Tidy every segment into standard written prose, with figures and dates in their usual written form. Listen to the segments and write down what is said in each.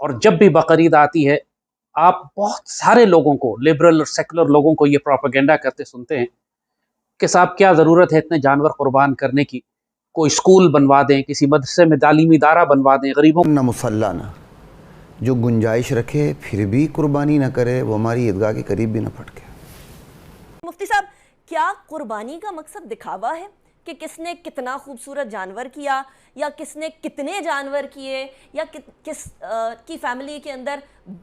اور جب بھی بقرعید آتی ہے آپ بہت سارے لوگوں کو، لبرل اور سیکولر لوگوں کو یہ پروپیگنڈا کرتے سنتے ہیں کہ صاحب کیا ضرورت ہے اتنے جانور قربان کرنے کی، کوئی اسکول بنوا دیں، کسی مدرسے میں تعلیمی ادارہ بنوا دیں، غریبوں نہ مسلح نہ جو گنجائش رکھے پھر بھی قربانی نہ کرے وہ ہماری عیدگاہ کے قریب بھی نہ پھٹکے۔ مفتی صاحب، کیا قربانی کا مقصد دکھاوا ہے کہ کس نے کتنا خوبصورت جانور کیا، یا کس نے کتنے جانور کیے، یا کس کی فیملی کے اندر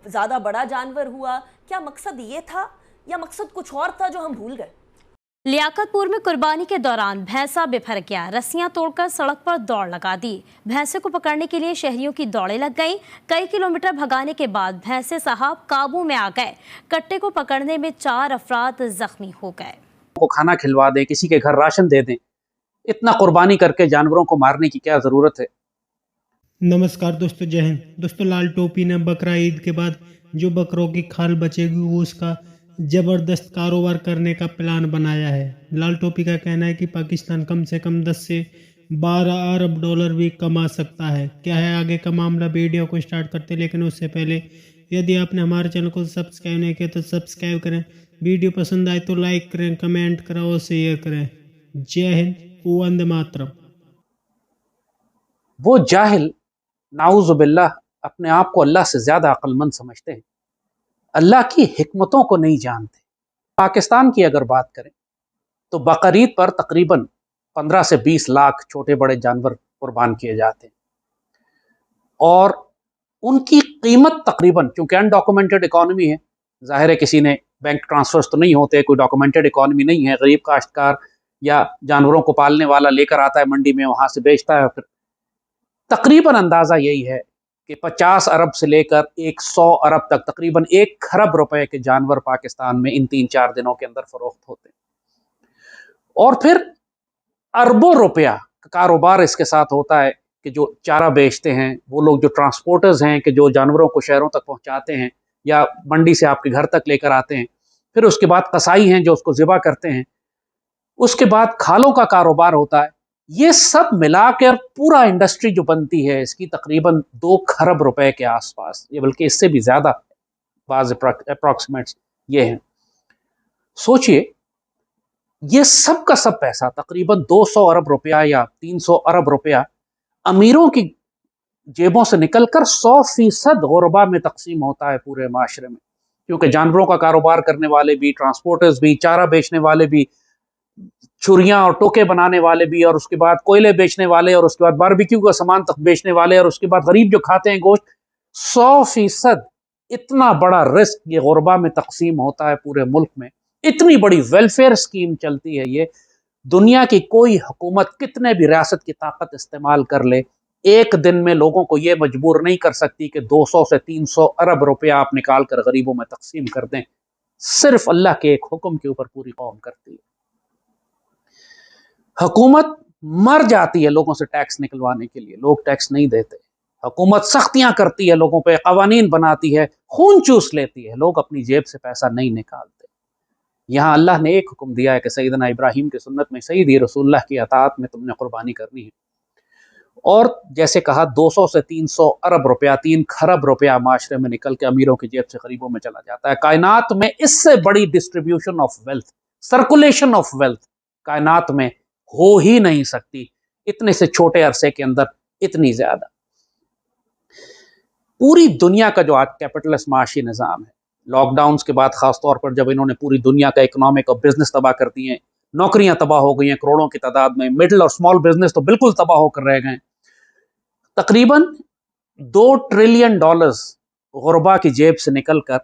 زیادہ بڑا جانور ہوا؟ کیا مقصد یہ تھا یا مقصد کچھ اور تھا جو ہم بھول گئے؟ لیاقت پور میں قربانی کے دوران بھینسا بپھر گیا، رسیاں توڑ کر سڑک پر دوڑ لگا دی۔ بھینسے کو پکڑنے کے لیے شہریوں کی دوڑیں لگ گئیں۔ کئی کلومیٹر بھگانے کے بعد بھینسے صاحب قابو میں آ گئے۔ کٹے کو پکڑنے میں 4 افراد زخمی ہو گئے۔ کو کھانا کھلوا دیں، کسی کے گھر راشن دے دیں، اتنا قربانی کر کے جانوروں کو مارنے کی کیا ضرورت ہے؟ نمسکار دوستو، جے ہند دوستو۔ لال ٹوپی نے بقرہ عید کے بعد جو بکروں کی کھال بچے گی وہ اس کا زبردست کاروبار کرنے کا پلان بنایا ہے۔ لال ٹوپی کا کہنا ہے کہ پاکستان کم سے کم 10 سے 12 ارب ڈالر بھی کما سکتا ہے۔ کیا ہے آگے کا معاملہ، ویڈیو کو سٹارٹ کرتے، لیکن اس سے پہلے یدی آپ نے ہمارے چینل کو سبسکرائب نہیں کیا تو سبسکرائب کریں، ویڈیو پسند آئے تو لائک کریں، کمنٹ کریں اور شیئر کریں۔ جے ہند، وندے ماترم۔ وہ جاہل نعوذ باللہ اپنے آپ کو اللہ سے زیادہ عقل مند سمجھتے ہیں، اللہ کی حکمتوں کو نہیں جانتے۔ پاکستان کی اگر بات کریں تو بقرعید پر تقریباً 15 سے 20 لاکھ چھوٹے بڑے جانور قربان کیے جاتے ہیں، اور ان کی قیمت تقریباً، چونکہ انڈاکومنٹڈ اکانومی ہے، ظاہر ہے کسی نے بینک ٹرانسفرز تو نہیں ہوتے، کوئی ڈاکومنٹڈ اکانومی نہیں ہے، غریب کاشتکار یا جانوروں کو پالنے والا لے کر آتا ہے منڈی میں، وہاں سے بیچتا ہے، پھر تقریباً اندازہ یہی ہے کہ 50 ارب سے لے کر 100 ارب تک، تقریباً 1 خرب روپے کے جانور پاکستان میں ان 3-4 دنوں کے اندر فروخت ہوتے ہیں، اور پھر اربوں روپیہ کا کاروبار اس کے ساتھ ہوتا ہے کہ جو چارہ بیچتے ہیں وہ لوگ، جو ٹرانسپورٹرز ہیں کہ جو جانوروں کو شہروں تک پہنچاتے ہیں یا منڈی سے آپ کے گھر تک لے کر آتے ہیں، پھر اس کے بعد قصائی ہیں جو اس کو ذبح کرتے ہیں، اس کے بعد کھالوں کا کاروبار ہوتا ہے۔ یہ سب ملا کر پورا انڈسٹری جو بنتی ہے اس کی تقریباً 2 خرب روپے کے آس پاس، یہ بلکہ اس سے بھی زیادہ، بعض اپروکسیمیٹس یہ ہیں۔ سوچئے یہ سب کا سب پیسہ، تقریباً 200 ارب روپیہ یا 300 ارب روپیہ امیروں کی جیبوں سے نکل کر 100% غربا میں تقسیم ہوتا ہے پورے معاشرے میں، کیونکہ جانوروں کا کاروبار کرنے والے بھی، ٹرانسپورٹرز بھی، چارہ بیچنے والے بھی، چھریاں اور ٹوکے بنانے والے بھی، اور اس کے بعد کوئلے بیچنے والے، اور اس کے بعد باربیکیو کا سامان تک بیچنے والے، اور اس کے بعد غریب جو کھاتے ہیں گوشت، 100% اتنا بڑا رزق یہ غربا میں تقسیم ہوتا ہے پورے ملک میں۔ اتنی بڑی ویلفیئر اسکیم چلتی ہے یہ، دنیا کی کوئی حکومت کتنے بھی ریاست کی طاقت استعمال کر لے، ایک دن میں لوگوں کو یہ مجبور نہیں کر سکتی کہ 200 سے 300 ارب روپیہ آپ نکال کر غریبوں میں تقسیم کر دیں۔ صرف اللہ کے ایک حکم کے اوپر پوری قوم کرتی ہے۔ حکومت مر جاتی ہے لوگوں سے ٹیکس نکلوانے کے لیے، لوگ ٹیکس نہیں دیتے، حکومت سختیاں کرتی ہے لوگوں پہ، قوانین بناتی ہے، خون چوس لیتی ہے، لوگ اپنی جیب سے پیسہ نہیں نکالتے۔ یہاں اللہ نے ایک حکم دیا ہے کہ سیدنا ابراہیم کی سنت میں، سیدی رسول اللہ کی اطاعت میں تم نے قربانی کرنی ہے، اور جیسے کہا 200 سے 300 ارب روپیہ، 3 خرب روپیہ معاشرے میں نکل کے امیروں کی جیب سے غریبوں میں چلا جاتا ہے۔ کائنات میں اس سے بڑی distribution of wealth, circulation of wealth کائنات میں ہو ہی نہیں سکتی، اتنے سے چھوٹے عرصے کے اندر اتنی زیادہ۔ پوری دنیا کا جو آج کیپٹلسٹ معاشی نظام ہے، لاک ڈاؤنز کے بعد خاص طور پر جب انہوں نے پوری دنیا کا اکنامک اور بزنس تباہ کر دی ہیں، نوکریاں تباہ ہو گئی ہیں کروڑوں کی تعداد میں، مڈل اور اسمال بزنس تو بالکل تباہ ہو کر رہ گئے ہیں۔ تقریباً $2 ٹریلین غربا کی جیب سے نکل کر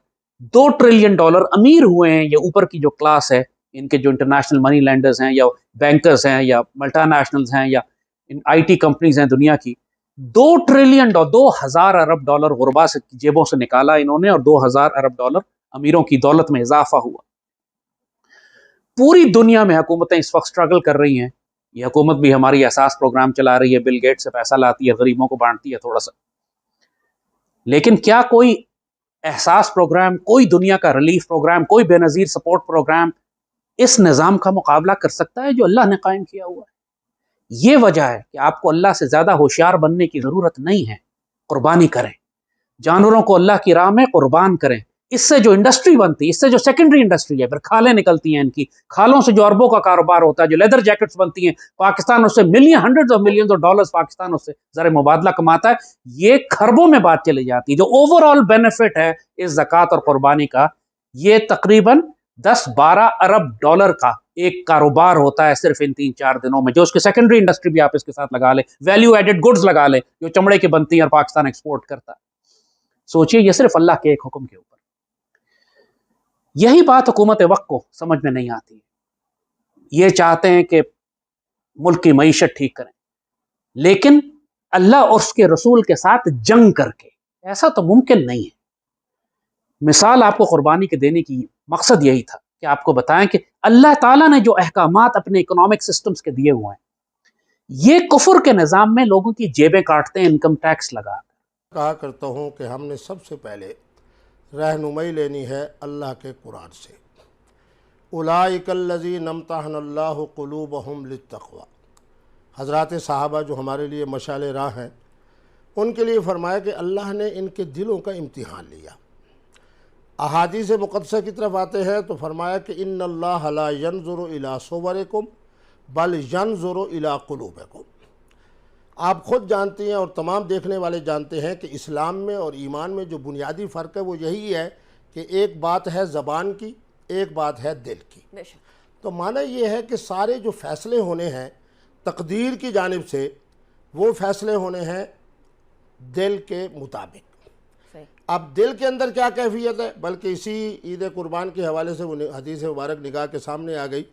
$2 ٹریلین امیر ہوئے ہیں۔ یہ اوپر کی جو کلاس ہے، ان کے جو انٹرنیشنل منی لینڈرز ہیں یا بینکرز ہیں یا ملٹا نیشنلز ہیں یا آئی ٹی کمپنیز ہیں دنیا کی، $2 ٹریلین 2000 ارب ڈالر غربا سے جیبوں سے نکالا انہوں نے، اور 2000 ارب ڈالر امیروں کی دولت میں اضافہ ہوا۔ پوری دنیا میں حکومتیں اس وقت سٹرگل کر رہی ہیں، یہ حکومت بھی ہماری احساس پروگرام چلا رہی ہے، بل گیٹ سے پیسہ لاتی ہے، غریبوں کو بانٹتی ہے تھوڑا سا، لیکن کیا کوئی احساس پروگرام، کوئی دنیا کا ریلیف پروگرام، کوئی بے نظیر سپورٹ پروگرام اس نظام کا مقابلہ کر سکتا ہے جو اللہ نے قائم کیا ہوا ہے؟ یہ وجہ ہے کہ آپ کو اللہ سے زیادہ ہوشیار بننے کی ضرورت نہیں ہے، قربانی کریں, جانوروں کو اللہ کی راہ میں قربان کریں. اس سے جو انڈسٹری بنتی ہے, اس سے جو سیکنڈری انڈسٹری ہے, پھر کھالیں نکلتی ہیں, ان کی کھالوں سے جو اربوں کا کاروبار ہوتا ہے, جو لیدر جیکٹس بنتی ہیں, پاکستان اس سے hundreds of millions of dollars Pakistan اس سے زر مبادلہ کماتا ہے. یہ کھربوں میں بات چلی جاتی ہے. جو اوور آل بینیفٹ ہے اس زکوٰۃ اور قربانی کا, یہ تقریباً 10-12 ارب ڈالر کا ایک کاروبار ہوتا ہے صرف ان 3-4 دنوں میں. جو اس کے سیکنڈری انڈسٹری بھی آپ اس کے ساتھ لگا لیں, ویلیو ایڈڈ گڈز لگا لیں, جو چمڑے کی بنتی ہیں اور پاکستان ایکسپورٹ کرتا ہے. سوچئے یہ صرف اللہ کے ایک حکم کے اوپر. یہی بات حکومت وقت کو سمجھ میں نہیں آتی. یہ چاہتے ہیں کہ ملک کی معیشت ٹھیک کریں, لیکن اللہ اور اس کے رسول کے ساتھ جنگ کر کے. ایسا تو ممکن نہیں ہے. مثال آپ کو قربانی کے دینے کی مقصد یہی تھا کہ آپ کو بتائیں کہ اللہ تعالیٰ نے جو احکامات اپنے اکنامک سسٹمز کے دیے ہوئے ہیں, یہ کفر کے نظام میں لوگوں کی جیبیں کاٹتے ہیں انکم ٹیکس لگا کر. کہا کرتا ہوں کہ ہم نے سب سے پہلے رہنمائی لینی ہے اللہ کے قرآن سے. اولئک الذین امتحن اللہ قلوبہم للتقوی. حضرات صحابہ جو ہمارے لیے مشعل راہ ہیں, ان کے لیے فرمایا کہ اللہ نے ان کے دلوں کا امتحان لیا. احادیث مقدسہ کی طرف آتے ہیں تو فرمایا کہ ان اللہ لا ینظر الی صورکم بل ینظر الی قلوبکم. آپ خود جانتے ہیں اور تمام دیکھنے والے جانتے ہیں کہ اسلام میں اور ایمان میں جو بنیادی فرق ہے وہ یہی ہے کہ ایک بات ہے زبان کی, ایک بات ہے دل کی. تو معنی یہ ہے کہ سارے جو فیصلے ہونے ہیں تقدیر کی جانب سے, وہ فیصلے ہونے ہیں دل کے مطابق. اب دل کے اندر کیا کیفیت ہے, بلکہ اسی عید قربان کے حوالے سے وہ حدیث مبارک نگاہ کے سامنے آ گئی.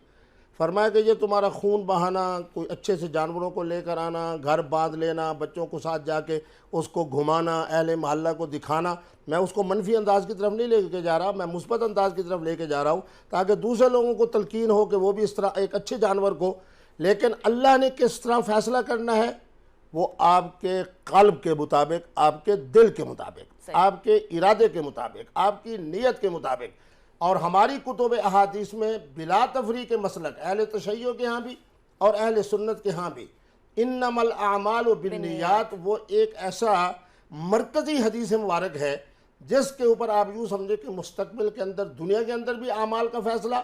فرمایا کہ یہ تمہارا خون بہانا, کوئی اچھے سے جانوروں کو لے کر آنا, گھر باندھ لینا, بچوں کو ساتھ جا کے اس کو گھمانا, اہل محلہ کو دکھانا. میں اس کو منفی انداز کی طرف نہیں لے کے جا رہا, میں مثبت انداز کی طرف لے کے جا رہا ہوں تاکہ دوسرے لوگوں کو تلقین ہو کہ وہ بھی اس طرح ایک اچھے جانور کو. لیکن اللہ نے کس طرح فیصلہ کرنا ہے, وہ آپ کے قلب کے مطابق, آپ کے دل کے مطابق, آپ کے ارادے کے مطابق, آپ کی نیت کے مطابق. اور ہماری کتب احادیث میں بلا تفریق مسلک اہل تشیع کے ہاں بھی اور اہل سنت کے ہاں بھی انما الاعمال بالنیات, وہ ایک ایسا مرکزی حدیث مبارک ہے جس کے اوپر آپ یوں سمجھے کہ مستقبل کے اندر, دنیا کے اندر بھی اعمال کا فیصلہ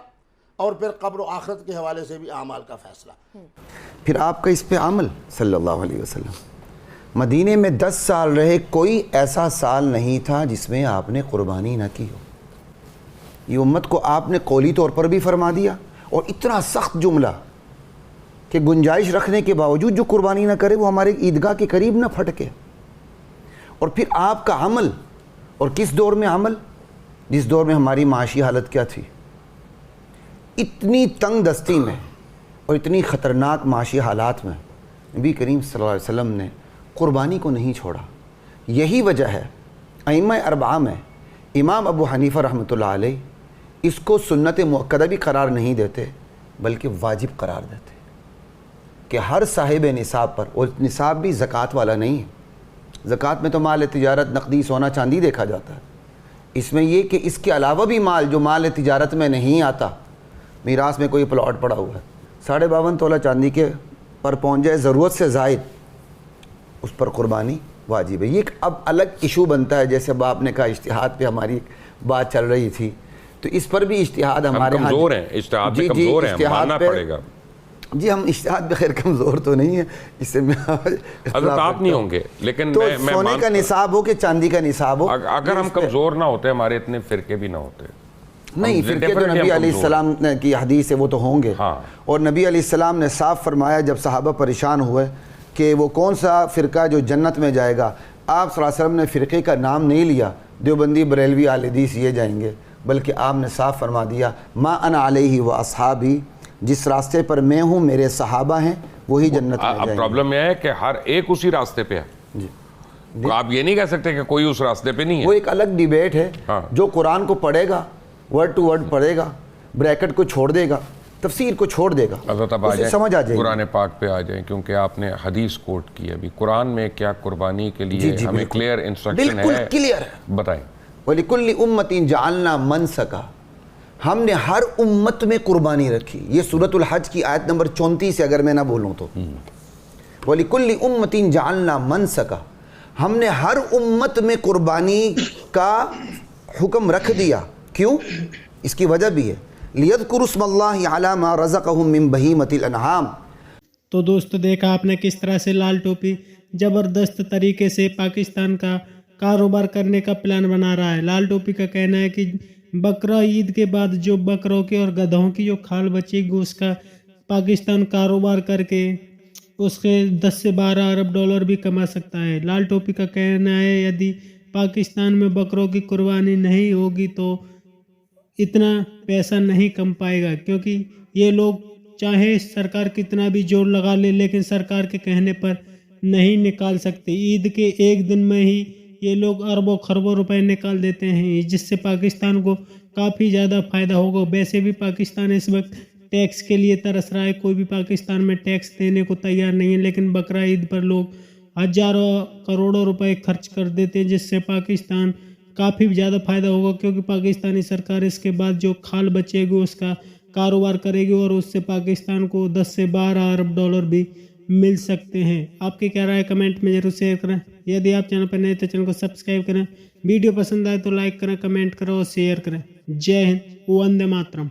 اور پھر قبر و آخرت کے حوالے سے بھی اعمال کا فیصلہ. پھر آپ کا اس پہ عمل صلی اللہ علیہ وسلم. مدینے میں 10 سال رہے, کوئی ایسا سال نہیں تھا جس میں آپ نے قربانی نہ کی ہو. یہ امت کو آپ نے قولی طور پر بھی فرما دیا, اور اتنا سخت جملہ کہ گنجائش رکھنے کے باوجود جو قربانی نہ کرے وہ ہمارے عیدگاہ کے قریب نہ پھٹکے. اور پھر آپ کا عمل, اور کس دور میں عمل, جس دور میں ہماری معاشی حالت کیا تھی, اتنی تنگ دستی میں اور اتنی خطرناک معاشی حالات میں نبی کریم صلی اللہ علیہ وسلم نے قربانی کو نہیں چھوڑا. یہی وجہ ہے ائمہ اربعہ میں امام ابو حنیفہ رحمۃ اللہ علیہ اس کو سنت مؤکدہ بھی قرار نہیں دیتے بلکہ واجب قرار دیتے کہ ہر صاحب نصاب پر, اور نصاب بھی زکوٰۃ والا نہیں ہے. زکوٰۃ میں تو مال تجارت, نقدی, سونا چاندی دیکھا جاتا ہے. اس میں یہ کہ اس کے علاوہ بھی مال جو مال تجارت میں نہیں آتا, میراث میں کوئی پلاٹ پڑا ہوا ہے, 52.5 تولہ چاندی کے پر پہنچ جائے ضرورت سے زائد, اس پر قربانی واجب ہے. یہ ایک اب الگ ایشو بنتا ہے. جیسے اب آپ نے کہا اجتہاد پہ ہماری بات چل رہی تھی, تو اس پر بھی اجتہاد ہمارے ہاں کمزور ہیں, اجتہاد پہ کمزور ہیں, ماننا پڑے گا. جی ہم اجتہاد بخیر کمزور تو نہیں ہیں, اس سے میں حضرت آپ نہیں ہوں گے, لیکن تو سونے کا نصاب ہو کہ چاندی کا نصاب ہو, اگر ہم کمزور نہ ہوتے, ہمارے اتنے فرقے بھی نہ ہوتے. نہیں, فرقے تو نبی علیہ السلام کی حدیث ہے وہ تو ہوں گے. اور نبی علیہ السلام نے صاف فرمایا جب صحابہ پریشان ہوئے کہ وہ کون سا فرقہ جو جنت میں جائے گا, آپ صلی اللہ علیہ وسلم نے فرقے کا نام نہیں لیا دیوبندی, بریلوی, اہل حدیث یہ جائیں گے, بلکہ آپ نے صاف فرما دیا ما انا علیہ و اصحابی, جس راستے پر میں ہوں میرے صحابہ ہیں وہی جنت میں جائیں گے. پرابلم یہ ہے کہ ہر ایک اسی راستے پہ ہے. جی آپ یہ نہیں کہہ سکتے کہ کوئی اس راستے پہ نہیں ہے. وہ ایک الگ ڈیبیٹ ہے. جو قرآن کو پڑھے گا, ورڈ ٹو ورڈ پڑھے گا, بریکٹ کو چھوڑ دے گا, تفسیر کو چھوڑ دے گا, حضرت اب سمجھ آ جائے. قرآن پاک پہ آ جائیں, کیونکہ آپ نے حدیث کوٹ کی ابھی. قرآن میں کیا قربانی کے لیے ہمیں کلیئر انسٹرکشن ہے؟ بالکل کلیئر ہے. بتائیں. وَلِكُلِّ أُمَّةٍ جَعَلْنَا مَنْسَكًا, ہم نے ہر امت میں قربانی رکھی. یہ سورۃ الحج کی آیت نمبر 34 سے اگر میں نہ بولوں تو, وَلِكُلِّ أُمَّةٍ جَعَلْنَا مَنْسَكًا, ہم نے ہر امت میں قربانی کا حکم رکھ دیا. کیوں؟ اس کی وجہ بھی ہے لِيَذْكُرُوا اسْمَ اللَّهِ عَلَى مَا رَزَقَهُم مِّن بَهِيمَةِ الْأَنْعَامِ. تو دوستو دیکھا آپ نے کس طرح سے لال ٹوپی زبردست طریقے سے پاکستان کا کاروبار کرنے کا پلان بنا رہا ہے. لال ٹوپی کا کہنا ہے کہ بقرہ عید کے بعد جو بکروں کے اور گدھوں کی جو کھال بچے گی اس کا پاکستان کاروبار کر کے اس کے 10 سے 12 ارب ڈالر بھی کما سکتا ہے. لال ٹوپی کا کہنا ہے یدی پاکستان میں بکروں کی قربانی نہیں ہوگی تو اتنا پیسہ نہیں کم پائے گا، کیونکہ یہ لوگ چاہے سرکار کتنا بھی زور لگا لے لیکن سرکار کے کہنے پر نہیں نکال سکتے. عید کے ایک دن میں ہی یہ لوگ اربوں خربوں روپے نکال دیتے ہیں، جس سے پاکستان کو کافی زیادہ فائدہ ہوگا. ویسے بھی پاکستان اس وقت ٹیکس کے لیے ترس رہا ہے، کوئی بھی پاکستان میں ٹیکس دینے کو تیار نہیں ہے، لیکن بقرہ عید پر لوگ ہزاروں کروڑوں روپے خرچ کر دیتے ہیں، جس سے پاکستان کافی زیادہ فائدہ ہوگا. کیونکہ پاکستانی سرکار اس کے بعد جو کھال بچے گی اس کا کاروبار کرے گی اور اس سے پاکستان کو 10 سے 12 ارب ڈالر بھی مل سکتے ہیں. آپ کی کیا رائے کمنٹ میں ضرور شیئر کریں. یدی آپ چینل پر نئے تو چینل کو سبسکرائب کریں. ویڈیو پسند آئے تو لائک کریں، کمنٹ کریں اور شیئر کریں. جے ہند، وندے ماترم.